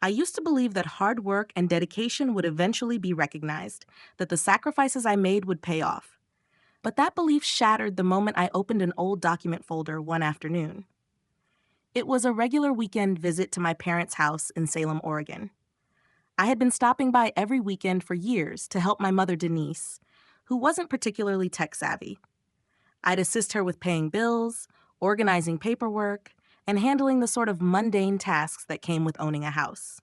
I used to believe that hard work and dedication would eventually be recognized, that the sacrifices I made would pay off. But that belief shattered the moment I opened an old document folder one afternoon. It was a regular weekend visit to my parents' house in Salem, Oregon. I had been stopping by every weekend for years to help my mother, Denise, who wasn't particularly tech savvy. I'd assist her with paying bills, organizing paperwork, and handling the sort of mundane tasks that came with owning a house.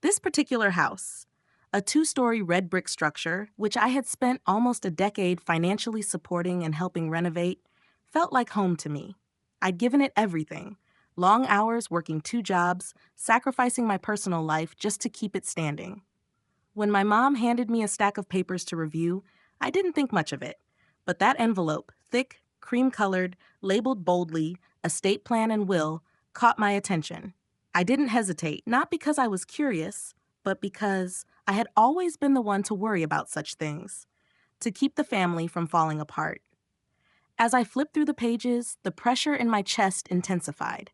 This particular house, a two-story red brick structure, which I had spent almost a decade financially supporting and helping renovate, felt like home to me. I'd given it everything, long hours working two jobs, sacrificing my personal life just to keep it standing. When my mom handed me a stack of papers to review, I didn't think much of it. But that envelope, thick, cream-colored, labeled boldly, estate plan and will, caught my attention. I didn't hesitate, not because I was curious, but because I had always been the one to worry about such things, to keep the family from falling apart. As I flipped through the pages, the pressure in my chest intensified.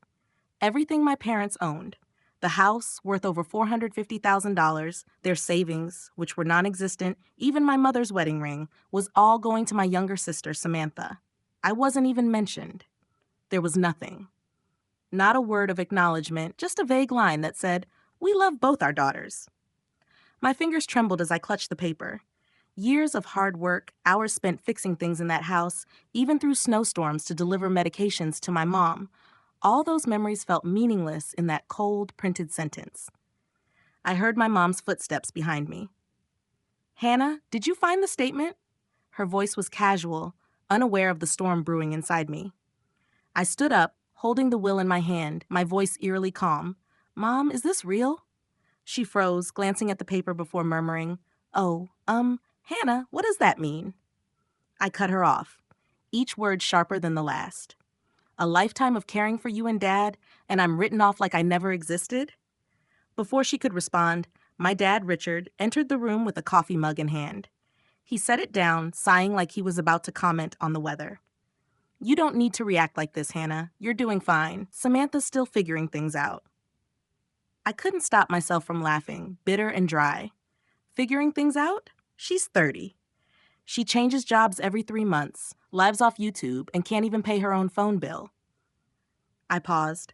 Everything my parents owned, the house, worth over $450,000, their savings, which were non-existent, even my mother's wedding ring, was all going to my younger sister, Samantha. I wasn't even mentioned. There was nothing. Not a word of acknowledgement, just a vague line that said, "We love both our daughters." My fingers trembled as I clutched the paper. Years of hard work, hours spent fixing things in that house, even through snowstorms to deliver medications to my mom. All those memories felt meaningless in that cold, printed sentence. I heard my mom's footsteps behind me. "Hannah, did you find the statement?" Her voice was casual, unaware of the storm brewing inside me. I stood up, holding the will in my hand, my voice eerily calm. "Mom, is this real?" She froze, glancing at the paper before murmuring, "Oh, Hannah, what does that mean?" I cut her off, each word sharper than the last. "A lifetime of caring for you and Dad, and I'm written off like I never existed?" Before she could respond, my dad, Richard, entered the room with a coffee mug in hand. He set it down, sighing like he was about to comment on the weather. "You don't need to react like this, Hannah. You're doing fine. Samantha's still figuring things out." I couldn't stop myself from laughing, bitter and dry. Figuring things out? She's 30. She changes jobs every 3 months, lives off YouTube, and can't even pay her own phone bill. I paused.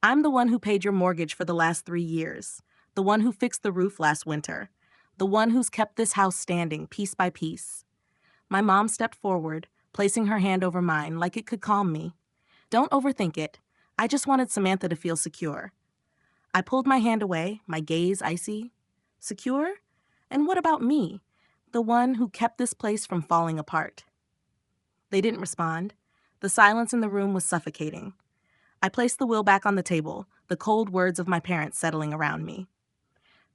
"I'm the one who paid your mortgage for the last 3 years, the one who fixed the roof last winter, the one who's kept this house standing piece by piece." My mom stepped forward, placing her hand over mine like it could calm me. "Don't overthink it. I just wanted Samantha to feel secure." I pulled my hand away, my gaze icy. Secure? And what about me, the one who kept this place from falling apart? They didn't respond. The silence in the room was suffocating. I placed the will back on the table, the cold words of my parents settling around me.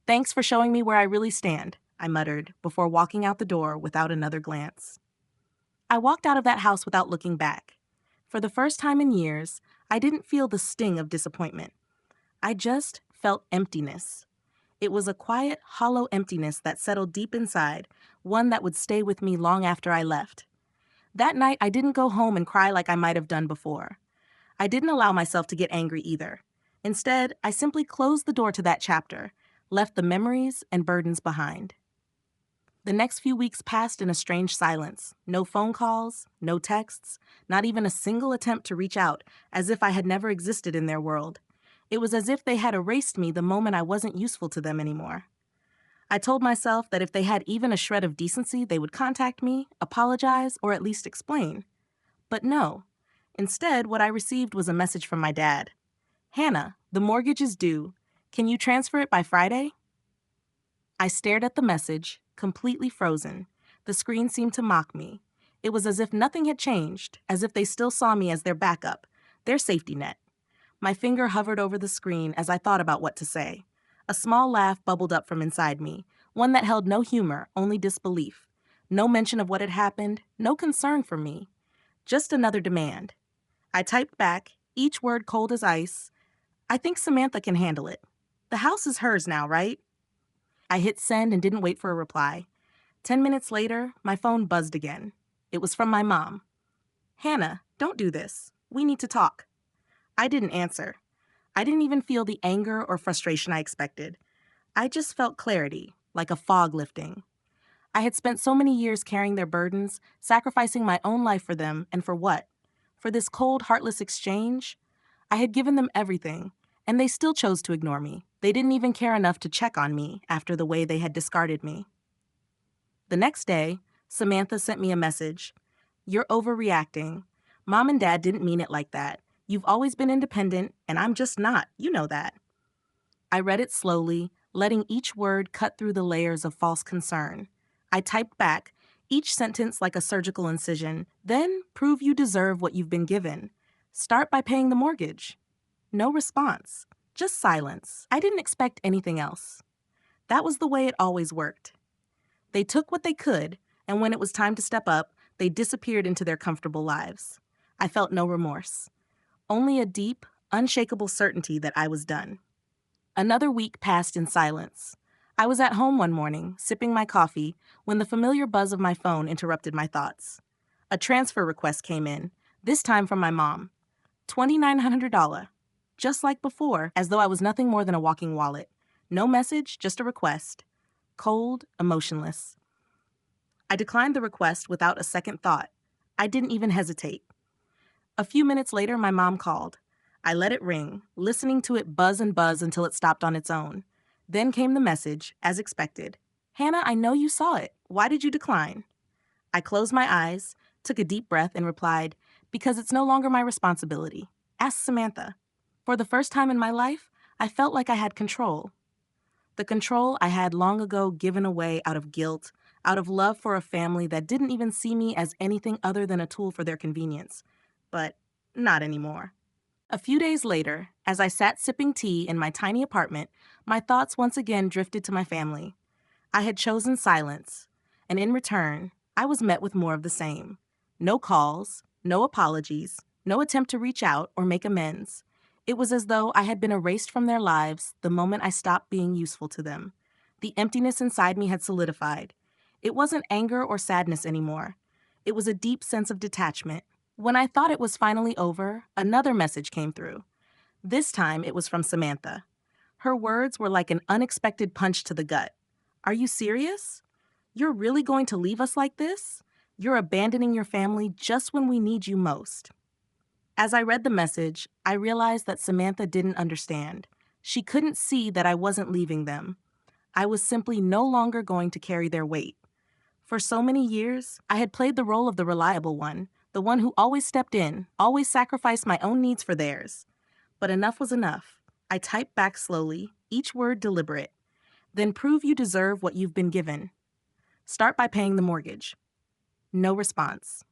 "Thanks for showing me where I really stand," I muttered, before walking out the door without another glance. I walked out of that house without looking back. For the first time in years, I didn't feel the sting of disappointment. I just felt emptiness. It was a quiet, hollow emptiness that settled deep inside, one that would stay with me long after I left. That night, I didn't go home and cry like I might have done before. I didn't allow myself to get angry either. Instead, I simply closed the door to that chapter, left the memories and burdens behind. The next few weeks passed in a strange silence. No phone calls, no texts, not even a single attempt to reach out, as if I had never existed in their world. It was as if they had erased me the moment I wasn't useful to them anymore. I told myself that if they had even a shred of decency, they would contact me, apologize, or at least explain. But no. Instead, what I received was a message from my dad. "Hannah, the mortgage is due. Can you transfer it by Friday?" I stared at the message, completely frozen. The screen seemed to mock me. It was as if nothing had changed, as if they still saw me as their backup, their safety net. My finger hovered over the screen as I thought about what to say. A small laugh bubbled up from inside me, one that held no humor, only disbelief. No mention of what had happened, no concern for me. Just another demand. I typed back, each word cold as ice. "I think Samantha can handle it. The house is hers now, right?" I hit send and didn't wait for a reply. 10 minutes later, my phone buzzed again. It was from my mom. "Hannah, don't do this. We need to talk." I didn't answer. I didn't even feel the anger or frustration I expected. I just felt clarity, like a fog lifting. I had spent so many years carrying their burdens, sacrificing my own life for them, and for what? For this cold, heartless exchange? I had given them everything, and they still chose to ignore me. They didn't even care enough to check on me after the way they had discarded me. The next day, Samantha sent me a message. "You're overreacting. Mom and Dad didn't mean it like that. You've always been independent, and I'm just not. You know that." I read it slowly, letting each word cut through the layers of false concern. I typed back, each sentence like a surgical incision. "Then prove you deserve what you've been given. Start by paying the mortgage." No response, just silence. I didn't expect anything else. That was the way it always worked. They took what they could, and when it was time to step up, they disappeared into their comfortable lives. I felt no remorse, only a deep, unshakable certainty that I was done. Another week passed in silence. I was at home one morning, sipping my coffee, when the familiar buzz of my phone interrupted my thoughts. A transfer request came in, this time from my mom. $2,900. Just like before, as though I was nothing more than a walking wallet. No message, just a request. Cold, emotionless. I declined the request without a second thought. I didn't even hesitate. A few minutes later, my mom called. I let it ring, listening to it buzz and buzz until it stopped on its own. Then came the message, as expected. "Hannah, I know you saw it. Why did you decline?" I closed my eyes, took a deep breath, and replied, "Because it's no longer my responsibility. Ask Samantha." For the first time in my life, I felt like I had control. The control I had long ago given away out of guilt, out of love for a family that didn't even see me as anything other than a tool for their convenience. But not anymore. A few days later, as I sat sipping tea in my tiny apartment, my thoughts once again drifted to my family. I had chosen silence, and in return, I was met with more of the same. No calls, no apologies, no attempt to reach out or make amends. It was as though I had been erased from their lives the moment I stopped being useful to them. The emptiness inside me had solidified. It wasn't anger or sadness anymore. It was a deep sense of detachment. When I thought it was finally over, another message came through. This time it was from Samantha. Her words were like an unexpected punch to the gut. "Are you serious? You're really going to leave us like this? You're abandoning your family just when we need you most." As I read the message, I realized that Samantha didn't understand. She couldn't see that I wasn't leaving them. I was simply no longer going to carry their weight. For so many years, I had played the role of the reliable one, the one who always stepped in, always sacrificed my own needs for theirs. But enough was enough. I typed back slowly, each word deliberate. "Then prove you deserve what you've been given. Start by paying the mortgage." No response.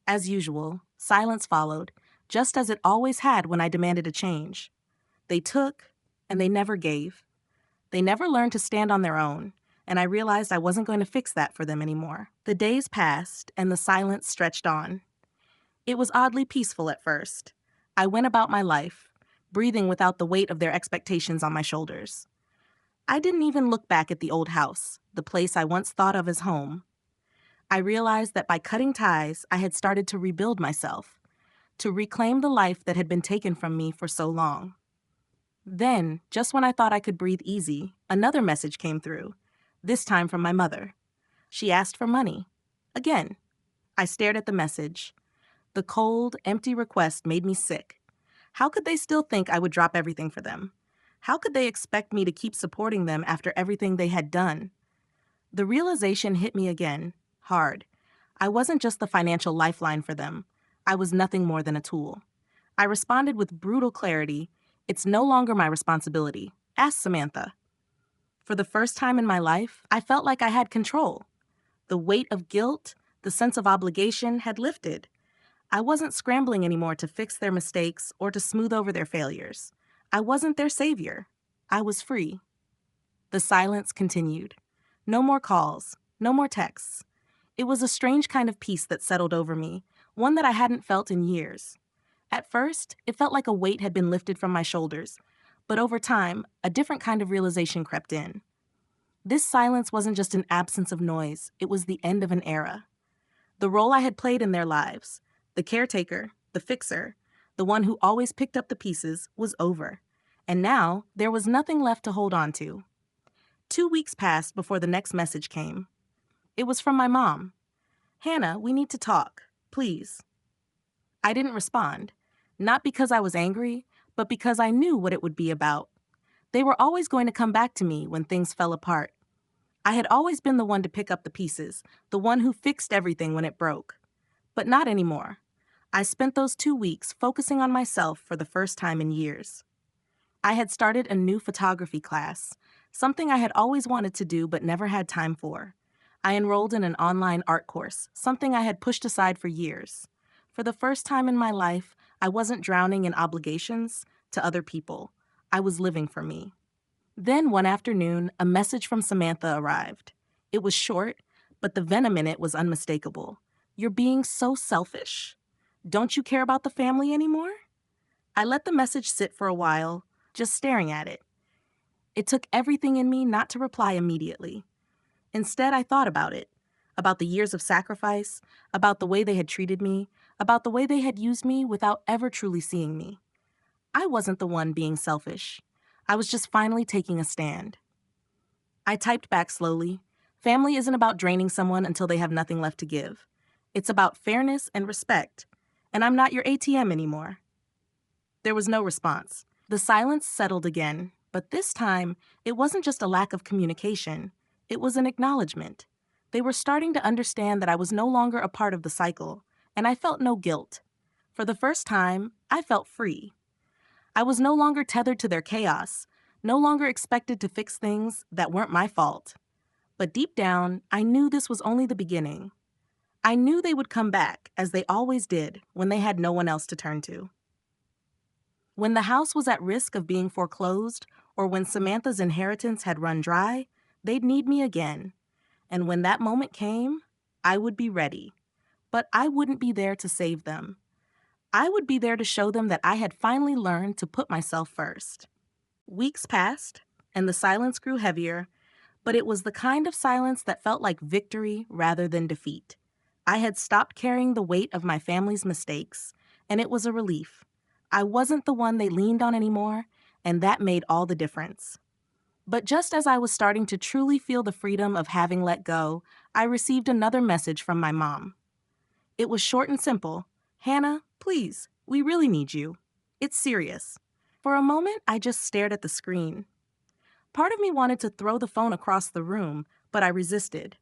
As usual, silence followed, just as it always had when I demanded a change. They took, and they never gave. They never learned to stand on their own, and I realized I wasn't going to fix that for them anymore. The days passed, and the silence stretched on. It was oddly peaceful at first. I went about my life, breathing without the weight of their expectations on my shoulders. I didn't even look back at the old house, the place I once thought of as home. I realized that by cutting ties, I had started to rebuild myself, to reclaim the life that had been taken from me for so long. Then, just when I thought I could breathe easy, another message came through, this time from my mother. She asked for money. Again. I stared at the message. The cold, empty request made me sick. How could they still think I would drop everything for them? How could they expect me to keep supporting them after everything they had done? The realization hit me again, hard. I wasn't just the financial lifeline for them. I was nothing more than a tool. I responded with brutal clarity, "It's no longer my responsibility. Ask Samantha." For the first time in my life, I felt like I had control. The weight of guilt, the sense of obligation had lifted. I wasn't scrambling anymore to fix their mistakes or to smooth over their failures. I wasn't their savior. I was free. The silence continued. No more calls, no more texts. It was a strange kind of peace that settled over me, one that I hadn't felt in years. At first, it felt like a weight had been lifted from my shoulders, but over time, a different kind of realization crept in. This silence wasn't just an absence of noise, it was the end of an era. The role I had played in their lives, the caretaker, the fixer, the one who always picked up the pieces, was over. And now, there was nothing left to hold on to. 2 weeks passed before the next message came. It was from my mom. "Hannah, we need to talk. Please." I didn't respond. Not because I was angry, but because I knew what it would be about. They were always going to come back to me when things fell apart. I had always been the one to pick up the pieces, the one who fixed everything when it broke. But not anymore. I spent those 2 weeks focusing on myself for the first time in years. I had started a new photography class, something I had always wanted to do but never had time for. I enrolled in an online art course, something I had pushed aside for years. For the first time in my life, I wasn't drowning in obligations to other people. I was living for me. Then one afternoon, a message from Samantha arrived. It was short, but the venom in it was unmistakable. "You're being so selfish. Don't you care about the family anymore?" I let the message sit for a while, just staring at it. It took everything in me not to reply immediately. Instead, I thought about the years of sacrifice, about the way they had treated me, about the way they had used me without ever truly seeing me. I wasn't the one being selfish. I was just finally taking a stand. I typed back slowly. "Family isn't about draining someone until they have nothing left to give. It's about fairness and respect. And I'm not your ATM anymore." There was no response. The silence settled again, but this time, it wasn't just a lack of communication. It was an acknowledgement. They were starting to understand that I was no longer a part of the cycle, and I felt no guilt. For the first time, I felt free. I was no longer tethered to their chaos, no longer expected to fix things that weren't my fault. But deep down, I knew this was only the beginning. I knew they would come back, as they always did, when they had no one else to turn to. When the house was at risk of being foreclosed, or when Samantha's inheritance had run dry, they'd need me again. And when that moment came, I would be ready. But I wouldn't be there to save them. I would be there to show them that I had finally learned to put myself first. Weeks passed, and the silence grew heavier, but it was the kind of silence that felt like victory rather than defeat. I had stopped carrying the weight of my family's mistakes, and it was a relief. I wasn't the one they leaned on anymore, and that made all the difference. But just as I was starting to truly feel the freedom of having let go, I received another message from my mom. It was short and simple. "Hannah, please, we really need you. It's serious." For a moment, I just stared at the screen. Part of me wanted to throw the phone across the room, but I resisted.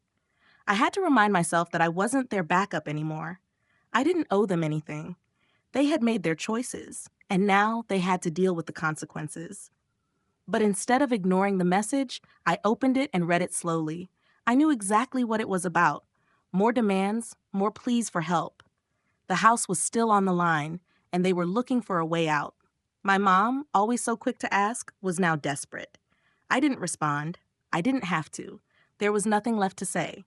I had to remind myself that I wasn't their backup anymore. I didn't owe them anything. They had made their choices, and now they had to deal with the consequences. But instead of ignoring the message, I opened it and read it slowly. I knew exactly what it was about. More demands, more pleas for help. The house was still on the line, and they were looking for a way out. My mom, always so quick to ask, was now desperate. I didn't respond. I didn't have to. There was nothing left to say.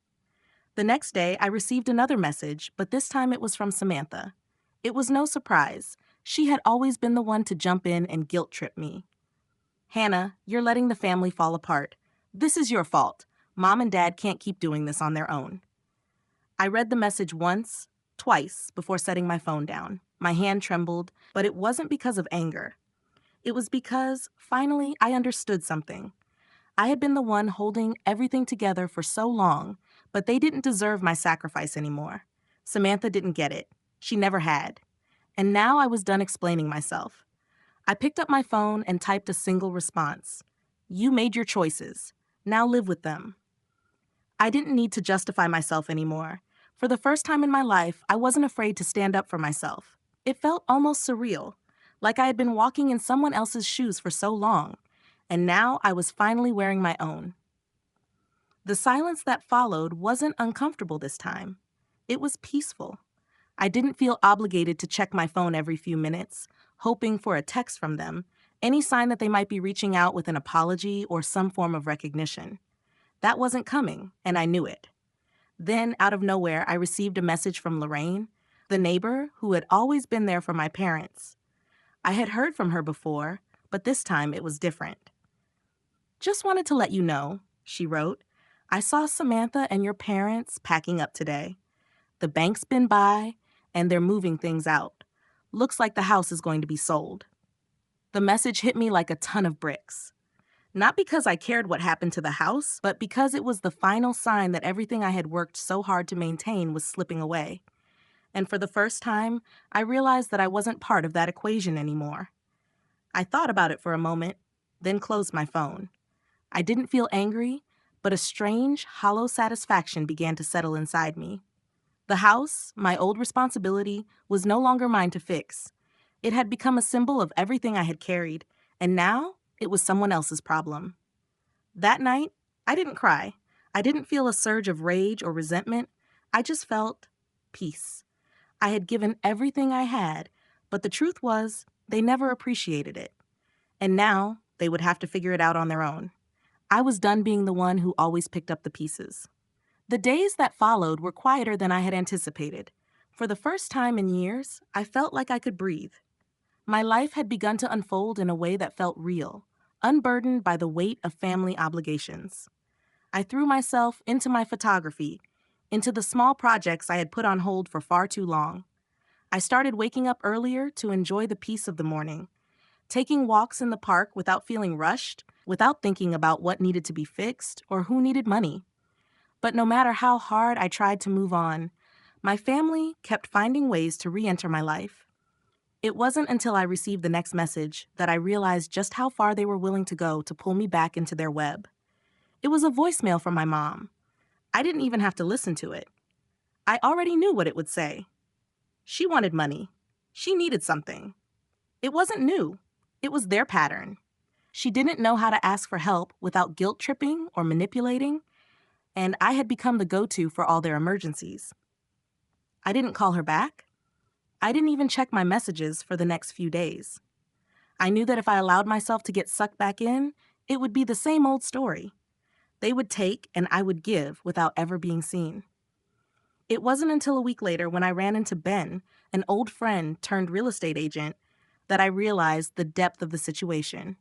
The next day, I received another message, but this time it was from Samantha. It was no surprise. She had always been the one to jump in and guilt trip me. "Hannah, you're letting the family fall apart. This is your fault. Mom and Dad can't keep doing this on their own." I read the message once, twice, before setting my phone down. My hand trembled, but it wasn't because of anger. It was because, finally, I understood something. I had been the one holding everything together for so long, but they didn't deserve my sacrifice anymore. Samantha didn't get it. She never had. And now I was done explaining myself. I picked up my phone and typed a single response. "You made your choices. Now live with them." I didn't need to justify myself anymore. For the first time in my life, I wasn't afraid to stand up for myself. It felt almost surreal, like I had been walking in someone else's shoes for so long, and now I was finally wearing my own. The silence that followed wasn't uncomfortable this time. It was peaceful. I didn't feel obligated to check my phone every few minutes, hoping for a text from them, any sign that they might be reaching out with an apology or some form of recognition. That wasn't coming, and I knew it. Then, out of nowhere, I received a message from Lorraine, the neighbor who had always been there for my parents. I had heard from her before, but this time it was different. "Just wanted to let you know," she wrote, "I saw Samantha and your parents packing up today. The bank's been by, and they're moving things out. Looks like the house is going to be sold." The message hit me like a ton of bricks. Not because I cared what happened to the house, but because it was the final sign that everything I had worked so hard to maintain was slipping away. And for the first time, I realized that I wasn't part of that equation anymore. I thought about it for a moment, then closed my phone. I didn't feel angry, but a strange, hollow satisfaction began to settle inside me. The house, my old responsibility, was no longer mine to fix. It had become a symbol of everything I had carried, and now it was someone else's problem. That night, I didn't cry. I didn't feel a surge of rage or resentment. I just felt peace. I had given everything I had, but the truth was, they never appreciated it. And now, they would have to figure it out on their own. I was done being the one who always picked up the pieces. The days that followed were quieter than I had anticipated. For the first time in years, I felt like I could breathe. My life had begun to unfold in a way that felt real, unburdened by the weight of family obligations. I threw myself into my photography, into the small projects I had put on hold for far too long. I started waking up earlier to enjoy the peace of the morning, taking walks in the park without feeling rushed, without thinking about what needed to be fixed or who needed money. But no matter how hard I tried to move on, my family kept finding ways to re-enter my life. It wasn't until I received the next message that I realized just how far they were willing to go to pull me back into their web. It was a voicemail from my mom. I didn't even have to listen to it. I already knew what it would say. She wanted money. She needed something. It wasn't new. It was their pattern. She didn't know how to ask for help without guilt-tripping or manipulating, and I had become the go-to for all their emergencies. I didn't call her back. I didn't even check my messages for the next few days. I knew that if I allowed myself to get sucked back in, it would be the same old story. They would take and I would give without ever being seen. It wasn't until a week later when I ran into Ben, an old friend turned real estate agent, that I realized the depth of the situation.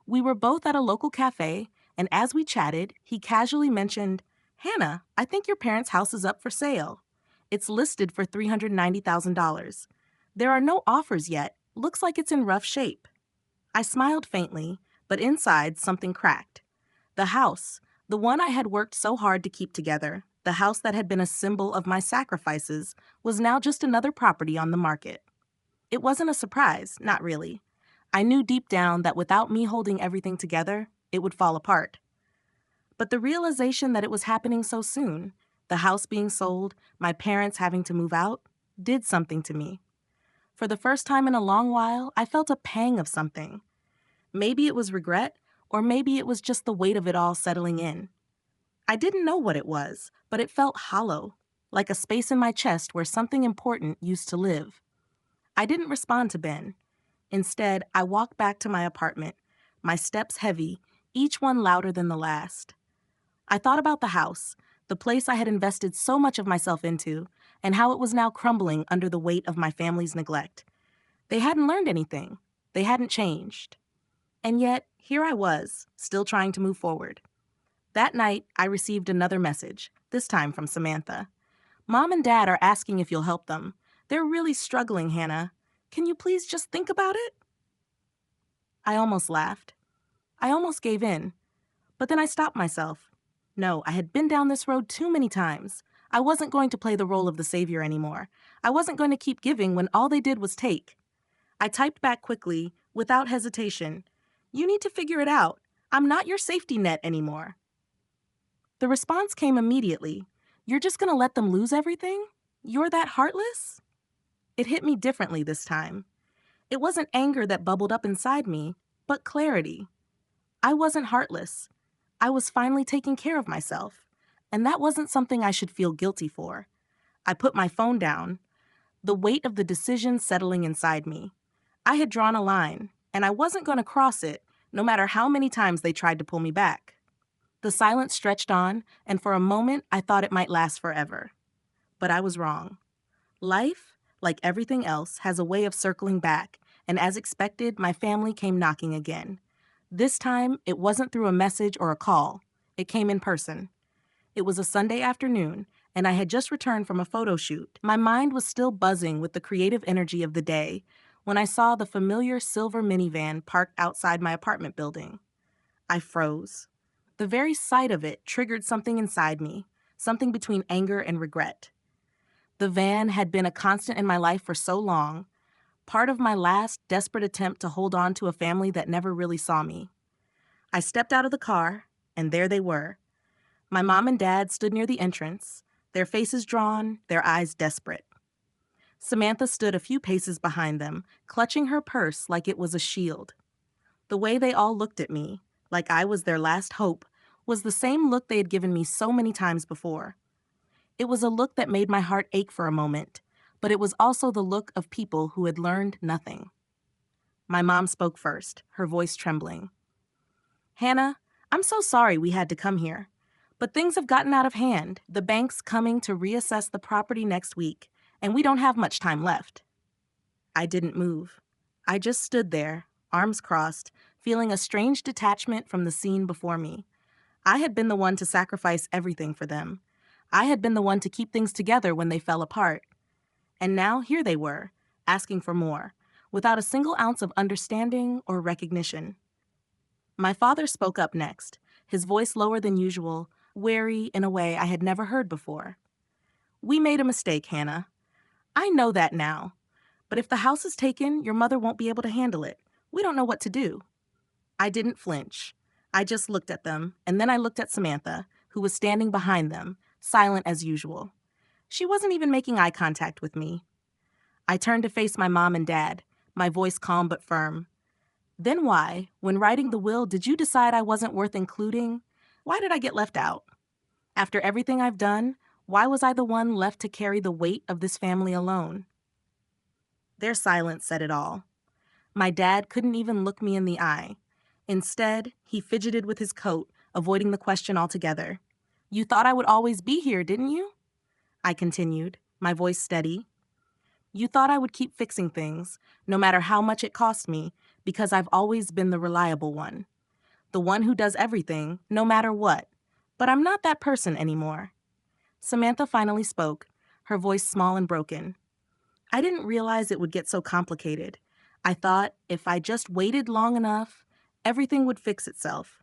We were both at a local cafe, and as we chatted, he casually mentioned, "Hannah, I think your parents' house is up for sale. It's listed for $390,000. There are no offers yet. Looks like it's in rough shape." I smiled faintly, but inside something cracked. The house, the one I had worked so hard to keep together, the house that had been a symbol of my sacrifices, was now just another property on the market. It wasn't a surprise, not really. I knew deep down that without me holding everything together, it would fall apart. But the realization that it was happening so soon, the house being sold, my parents having to move out, did something to me. For the first time in a long while, I felt a pang of something. Maybe it was regret, or maybe it was just the weight of it all settling in. I didn't know what it was, but it felt hollow, like a space in my chest where something important used to live. I didn't respond to Ben. Instead, I walked back to my apartment, my steps heavy, each one louder than the last. I thought about the house, the place I had invested so much of myself into, and how it was now crumbling under the weight of my family's neglect. They hadn't learned anything. They hadn't changed. And yet, here I was, still trying to move forward. That night, I received another message, this time from Samantha. "Mom and Dad are asking if you'll help them. They're really struggling, Hannah. Can you please just think about it?" I almost laughed. I almost gave in. But then I stopped myself. No, I had been down this road too many times. I wasn't going to play the role of the savior anymore. I wasn't going to keep giving when all they did was take. I typed back quickly, without hesitation. "You need to figure it out. I'm not your safety net anymore." The response came immediately. "You're just going to let them lose everything? You're that heartless?" It hit me differently this time. It wasn't anger that bubbled up inside me, but clarity. I wasn't heartless. I was finally taking care of myself, and that wasn't something I should feel guilty for. I put my phone down, the weight of the decision settling inside me. I had drawn a line, and I wasn't going to cross it, no matter how many times they tried to pull me back. The silence stretched on, and for a moment I thought it might last forever. But I was wrong. Life, like everything else, has a way of circling back, and as expected, my family came knocking again. This time, it wasn't through a message or a call. It came in person. It was a Sunday afternoon, and I had just returned from a photo shoot. My mind was still buzzing with the creative energy of the day, when I saw the familiar silver minivan parked outside my apartment building. I froze. The very sight of it triggered something inside me, something between anger and regret. The van had been a constant in my life for so long, part of my last desperate attempt to hold on to a family that never really saw me. I stepped out of the car, and there they were. My mom and dad stood near the entrance, their faces drawn, their eyes desperate. Samantha stood a few paces behind them, clutching her purse like it was a shield. The way they all looked at me, like I was their last hope, was the same look they had given me so many times before. It was a look that made my heart ache for a moment, but it was also the look of people who had learned nothing. My mom spoke first, her voice trembling. "Hannah, I'm so sorry we had to come here, but things have gotten out of hand. The bank's coming to reassess the property next week, and we don't have much time left." I didn't move. I just stood there, arms crossed, feeling a strange detachment from the scene before me. I had been the one to sacrifice everything for them. I had been the one to keep things together when they fell apart. And now here they were, asking for more, without a single ounce of understanding or recognition. My father spoke up next, his voice lower than usual, wary in a way I had never heard before. "We made a mistake, Hannah. I know that now. But if the house is taken, your mother won't be able to handle it. We don't know what to do." I didn't flinch. I just looked at them, and then I looked at Samantha, who was standing behind them, silent as usual. She wasn't even making eye contact with me. I turned to face my mom and dad, my voice calm but firm. "Then why, when writing the will, did you decide I wasn't worth including? Why did I get left out? After everything I've done, why was I the one left to carry the weight of this family alone?" Their silence said it all. My dad couldn't even look me in the eye. Instead, he fidgeted with his coat, avoiding the question altogether. "You thought I would always be here, didn't you?" I continued, my voice steady. "You thought I would keep fixing things, no matter how much it cost me, because I've always been the reliable one. The one who does everything, no matter what. But I'm not that person anymore." Samantha finally spoke, her voice small and broken. "I didn't realize it would get so complicated. I thought if I just waited long enough, everything would fix itself.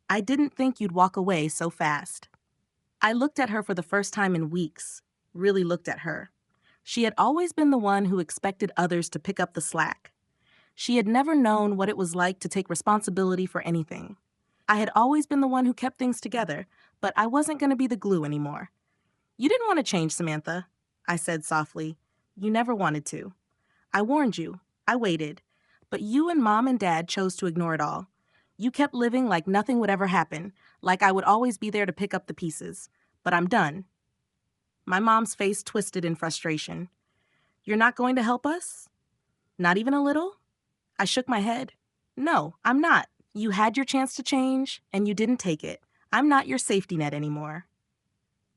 I didn't think you'd walk away so fast." I looked at her for the first time in weeks, really looked at her. She had always been the one who expected others to pick up the slack. She had never known what it was like to take responsibility for anything. I had always been the one who kept things together, but I wasn't going to be the glue anymore. "You didn't want to change, Samantha," I said softly. "You never wanted to. I warned you. I waited. But you and Mom and Dad chose to ignore it all. You kept living like nothing would ever happen, like I would always be there to pick up the pieces. But I'm done." My mom's face twisted in frustration. "You're not going to help us? Not even a little?" I shook my head. "No, I'm not. You had your chance to change, and you didn't take it. I'm not your safety net anymore."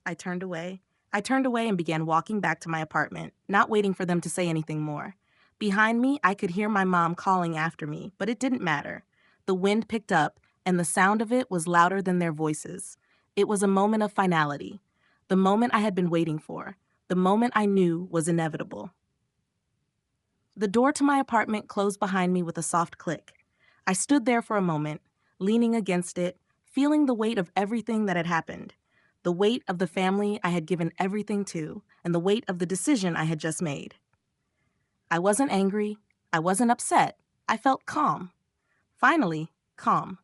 I turned away. I turned away and began walking back to my apartment, not waiting for them to say anything more. Behind me, I could hear my mom calling after me, but it didn't matter. The wind picked up, and the sound of it was louder than their voices. It was a moment of finality, the moment I had been waiting for, the moment I knew was inevitable. The door to my apartment closed behind me with a soft click. I stood there for a moment, leaning against it, feeling the weight of everything that had happened. The weight of the family I had given everything to, and the weight of the decision I had just made. I wasn't angry. I wasn't upset. I felt calm. Finally, calm.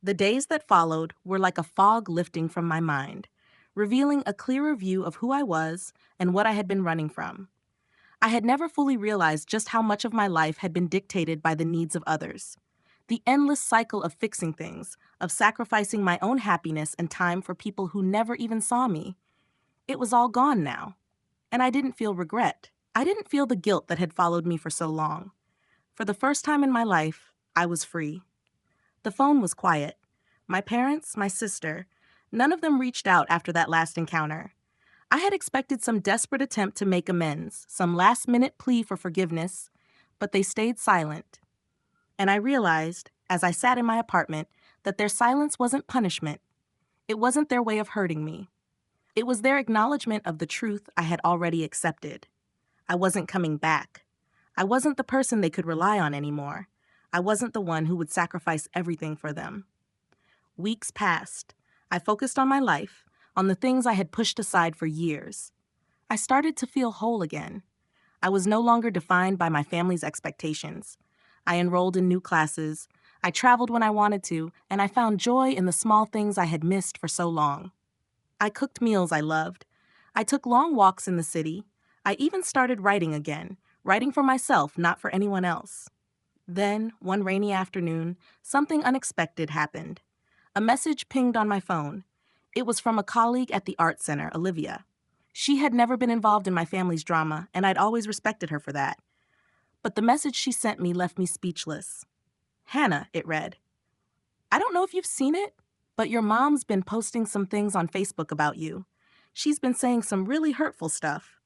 The days that followed were like a fog lifting from my mind, revealing a clearer view of who I was and what I had been running from. I had never fully realized just how much of my life had been dictated by the needs of others. The endless cycle of fixing things, of sacrificing my own happiness and time for people who never even saw me. It was all gone now. And I didn't feel regret. I didn't feel the guilt that had followed me for so long. For the first time in my life, I was free. The phone was quiet. My parents, my sister, none of them reached out after that last encounter. I had expected some desperate attempt to make amends, some last-minute plea for forgiveness, but they stayed silent. And I realized, as I sat in my apartment, that their silence wasn't punishment. It wasn't their way of hurting me. It was their acknowledgement of the truth I had already accepted. I wasn't coming back. I wasn't the person they could rely on anymore. I wasn't the one who would sacrifice everything for them. Weeks passed. I focused on my life, on the things I had pushed aside for years. I started to feel whole again. I was no longer defined by my family's expectations. I enrolled in new classes, I traveled when I wanted to, and I found joy in the small things I had missed for so long. I cooked meals I loved. I took long walks in the city. I even started writing again, writing for myself, not for anyone else. Then, one rainy afternoon, something unexpected happened. A message pinged on my phone. It was from a colleague at the art center, Olivia. She had never been involved in my family's drama, and I'd always respected her for that. But the message she sent me left me speechless. Hannah, it read, I don't know if you've seen it, but your mom's been posting some things on Facebook about you. She's been saying some really hurtful stuff.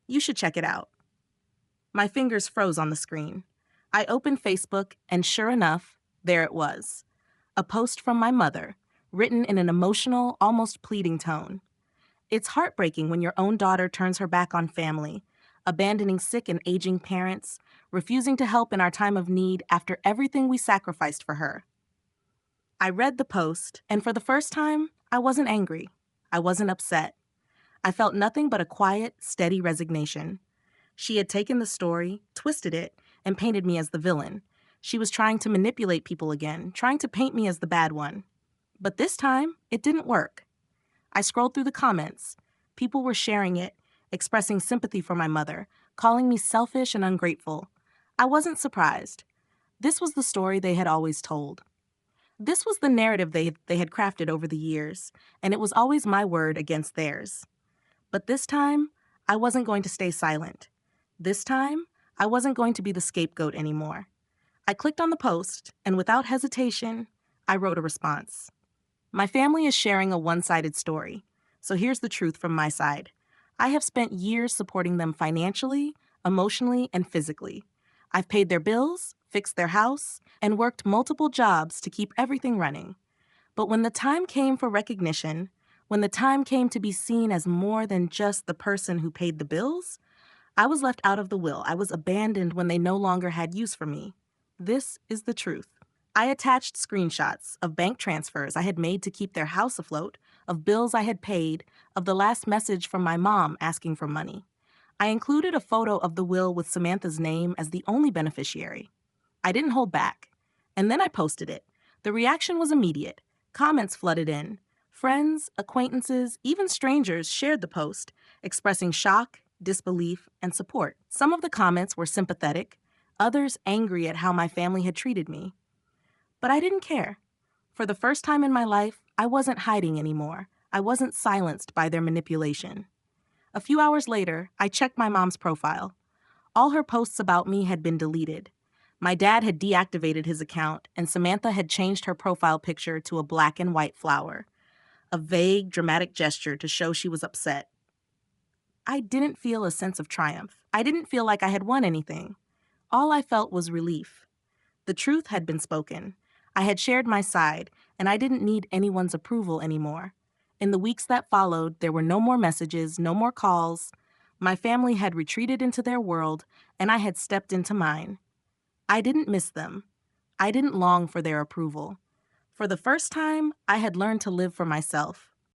You should check it out. My fingers froze on the screen. I opened Facebook, and sure enough, there it was. A post from my mother, written in an emotional, almost pleading tone. It's heartbreaking when your own daughter turns her back on family, abandoning sick and aging parents, refusing to help in our time of need after everything we sacrificed for her. I read the post, and for the first time, I wasn't angry. I wasn't upset. I felt nothing but a quiet, steady resignation. She had taken the story, twisted it, and painted me as the villain. She was trying to manipulate people again, trying to paint me as the bad one. But this time, it didn't work. I scrolled through the comments. People were sharing it, expressing sympathy for my mother, calling me selfish and ungrateful. I wasn't surprised. This was the story they had always told. This was the narrative they had crafted over the years, and it was always my word against theirs. But this time, I wasn't going to stay silent. This time, I wasn't going to be the scapegoat anymore. I clicked on the post, and without hesitation, I wrote a response. My family is sharing a one-sided story, so here's the truth from my side. I have spent years supporting them financially, emotionally, and physically. I've paid their bills, fixed their house, and worked multiple jobs to keep everything running. But when the time came for recognition, when the time came to be seen as more than just the person who paid the bills, I was left out of the will. I was abandoned when they no longer had use for me. This is the truth. I attached screenshots of bank transfers I had made to keep their house afloat, of bills I had paid, of the last message from my mom asking for money. I included a photo of the will with Samantha's name as the only beneficiary. I didn't hold back. And then I posted it. The reaction was immediate. Comments flooded in. Friends, acquaintances, even strangers shared the post, expressing shock, disbelief, and support. Some of the comments were sympathetic, others angry at how my family had treated me. But I didn't care. For the first time in my life, I wasn't hiding anymore. I wasn't silenced by their manipulation. A few hours later, I checked my mom's profile. All her posts about me had been deleted. My dad had deactivated his account, and Samantha had changed her profile picture to a black and white flower, a vague, dramatic gesture to show she was upset. I didn't feel a sense of triumph. I didn't feel like I had won anything. All I felt was relief. The truth had been spoken. I had shared my side, and I didn't need anyone's approval anymore. In the weeks that followed, there were no more messages, no more calls. My family had retreated into their world, and I had stepped into mine. I didn't miss them. I didn't long for their approval. For the first time, I had learned to live for myself.